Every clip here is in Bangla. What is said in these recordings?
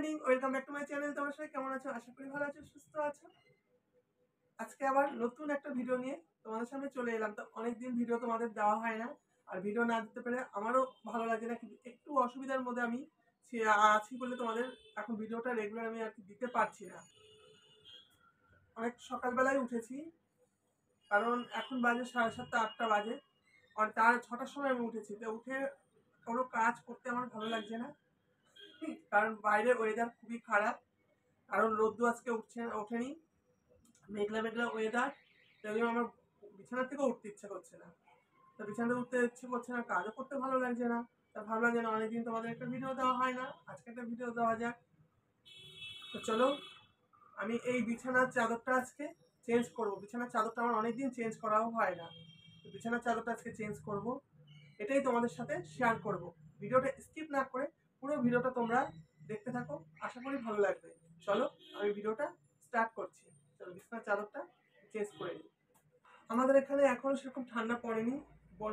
Morning, welcome back to my channel. তোমার সবাই কেমন আছো? আশা করি ভালো আছো, সুস্থ আছো। আজকে আবার নতুন একটা ভিডিও নিয়ে তোমাদের সামনে চলে এলাম। তো অনেকদিন ভিডিও তোমাদের দেওয়া হয় না, আর ভিডিও না দিতে পেরে আমারও ভালো লাগে না, কিন্তু একটু অসুবিধার মধ্যে আমি আছি বলে তোমাদের এখন ভিডিওটা রেগুলার আমি আর কি দিতে পারছি না। অনেক সকালবেলায় উঠেছি, কারণ এখন বাজে 7:30 8টা বাজে। আর তার 6টার সময় আমি উঠেছি। তো উঠে কোনো কাজ করতে আমার ভালো লাগছে না, কারণ বাইরের ওয়েদার খুবই খারাপ। কারণ রোদ্দু আজকে ওঠেনি, মেঘলা মেঘলা ওয়েদার। তাই জন্য আমার বিছানা থেকে উঠতে ইচ্ছে করছে না। তো বিছানা উঠতে ইচ্ছে করছে না, কাজও করতে ভালো লাগছে না। তা ভাবলাম যে না, অনেকদিন তোমাদের একটা ভিডিও দেওয়া হয় না, আজকে একটা ভিডিও দেওয়া যাক। তো চলো, আমি এই বিছানার চাদরটা আজকে চেঞ্জ করব। বিছানার চাদরটা আমার অনেকদিন চেঞ্জ করাও হয় না। তো বিছানার চাদরটা আজকে চেঞ্জ করব, এটাই তোমাদের সাথে শেয়ার করব। ভিডিওটা স্কিপ না করে পুরো ভিডিওটা তোমরা দেখতে থাকো, আশা করি ভালো লাগবে। চলো, আমি ভিডিওটা স্টার্ট করছি। চলো, বিছানার চাদরটা চেঞ্জ করে নিই। আমাদের এখানে এখনো সেরকম ঠান্ডা পড়েনি।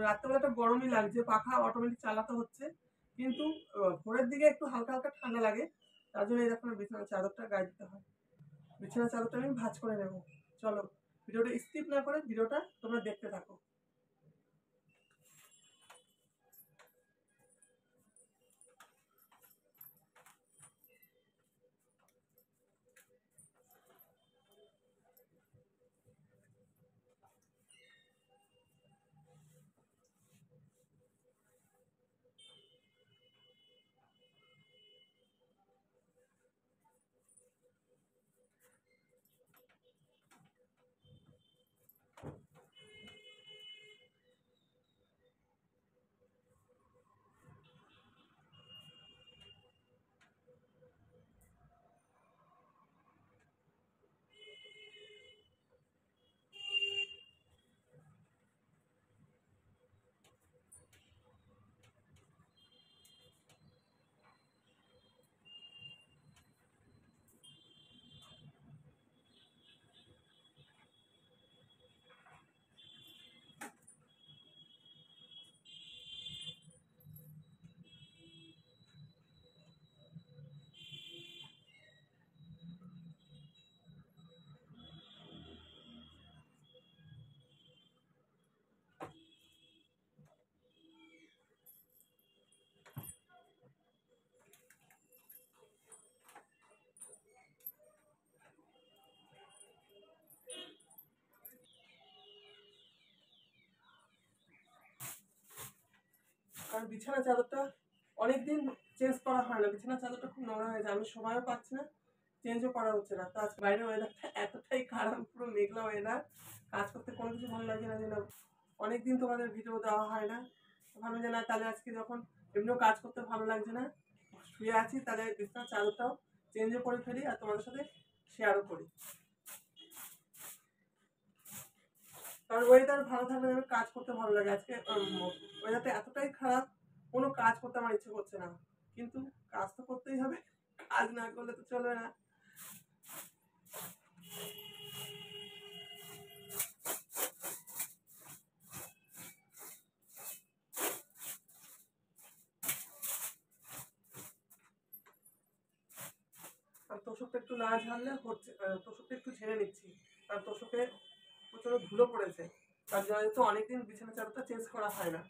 রাত্রেবেলাটা গরমই লাগছে, পাখা অটোমেটিক চালাতে হচ্ছে, কিন্তু ভোরের দিকে একটু হালকা হালকা ঠান্ডা লাগে। তার জন্য এই দেখো বিছানার চাদরটা গায়ে দিতে হয়। বিছানার চাদরটা আমি ভাঁজ করে নেব। চলো, ভিডিওটা স্কিপ না করে ভিডিওটা তোমরা দেখতে থাকো। কারণ বিছানা চাদরটা অনেকদিন চেঞ্জ করা হয় না, বিছানা চাদরটা খুব নোংরা হয়ে যায়। আমি সময়ও পাচ্ছি না, চেঞ্জও করা হচ্ছে না। তো আজকে বাইরের ওয়েদারটা এতটাই খারাপ, পুরো মেঘলা ওয়েদার, কাজ করতে কোনো কিছু ভালো লাগে না। যেন অনেকদিন তোমাদের ভিডিও দেওয়া হয় না, ভালো যে না, তাহলে আজকে যখন এমনিও কাজ করতে ভালো লাগছে না, শুয়ে আছি, তাহলে বিছানা চাদরটাও চেঞ্জও করে ফেলি আর তোমাদের সাথে শেয়ারও করি। কারণ ওয়েদার ভালো থাকলে যেন কাজ করতে ভালো লাগে। আজকে ওয়েদারটা এতটাই খারাপ, কোনো কাজ করতে আমার ইচ্ছে করছে না, কিন্তু কাজ তো করতেই হবে, কাজ না করলে তো চলবে না। আর তোষকটা একটু না ঝাড়লে হচ্ছে, তোষকটা একটু ঝেড়ে নিচ্ছি, কারণ তোষকে প্রচুর ধুলো পড়েছে। তার জন্য তো অনেকদিন বিছানা চাদরটা চেঞ্জ করা হয় না।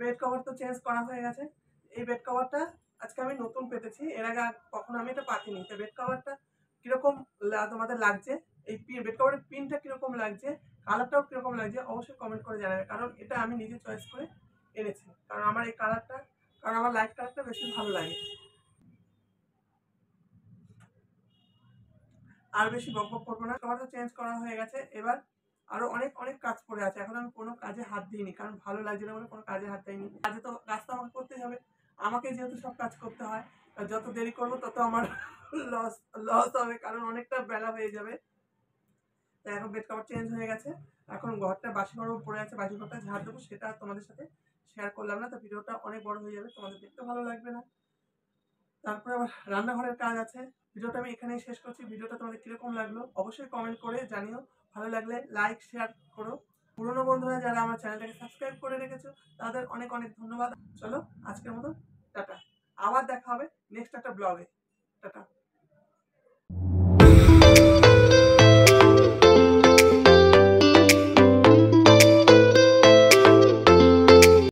বেড কভার তো চেঞ্জ করা হয়ে গেছে। এই বেড কভারটা আজকে আমি নতুন পেতেছি, এর আগে কখনো আমি এটা পাতিনি। তো বেড কভারটা কীরকম তোমাদের লাগছে, এই বেড কভারের পিনটা কীরকম লাগছে, কালারটাও কীরকম লাগছে, অবশ্যই কমেন্ট করে জানাবে। কারণ এটা আমি নিজে চয়েস করে এনেছি, কারণ আমার এই কালারটা, কারণ আমার লাইট কালারটা বেশি ভালো লাগে। আর বেশি বক বক করবো না, কভারটা চেঞ্জ করা হয়ে গেছে। এবার আরো অনেক অনেক কাজ পড়ে আছে, এখন আমি কোনো কাজে হাত দিইনি, কারণ ভালো লাগছে না বলে কোনো কাজে হাত দিইনি। কাজে তো কাজ তো আমাকে করতেই হবে, আমাকে যেহেতু সব কাজ করতে হয়, আর যত দেরি করবো তত আমার লস লস হবে, কারণ অনেকটা বেলা হয়ে যাবে। তাই এখন বেড কভার চেঞ্জ হয়ে গেছে, এখন ঘরটা বাসি ঘরও পড়ে আছে, বাসি ঘরটা ঝাড় দেবো, সেটা তোমাদের সাথে শেয়ার করলাম না। তো ভিডিওটা অনেক বড় হয়ে যাবে, তোমাদের দেখতে ভালো লাগবে না। তারপরে আবার রান্নাঘরের কাজ আছে। ভিডিওটা আমি এখানেই শেষ করছি। ভিডিওটা তোমাদের কিরকম লাগলো অবশ্যই কমেন্ট করে জানিও। ভালো লাগলে লাইক শেয়ার করো। পুরনো বন্ধুরা যারা আমার চ্যানেলটাকে সাবস্ক্রাইব করে রেখেছো তাদের অনেক অনেক ধন্যবাদ। চলো আজকের মতো টাটা, আবার দেখা হবে নেক্সট একটা ব্লগে। টাটা।